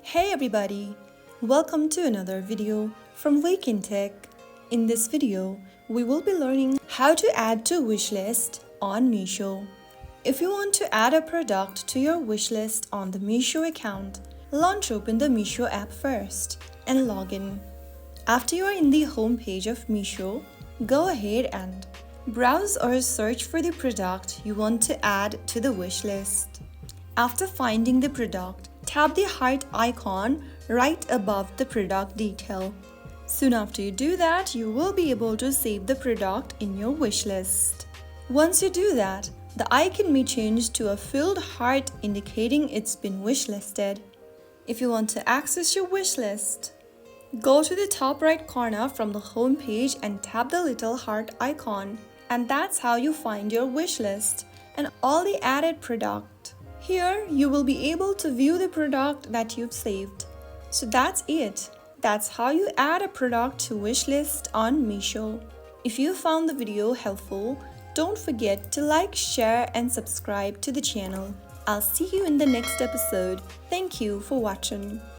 Hey everybody! Welcome to another video from Wake&Tech. In this video, we will be learning how to add to wishlist on Meesho. If you want to add a product to your wishlist on the Meesho account, launch open the Meesho app first and log in. After you are in the home page of Meesho, go ahead and browse or search for the product you want to add to the wishlist. After finding the product, tap the heart icon right above the product detail. Soon after you do that, you will be able to save the product in your wishlist. Once you do that, the icon may change to a filled heart indicating it's been wishlisted. If you want to access your wishlist, go to the top right corner from the home page and tap the little heart icon. And that's how you find your wishlist and all the added product. Here, you will be able to view the product that you've saved. So that's it. That's how you add a product to wishlist on Meesho. If you found the video helpful, don't forget to like, share and subscribe to the channel. I'll see you in the next episode. Thank you for watching.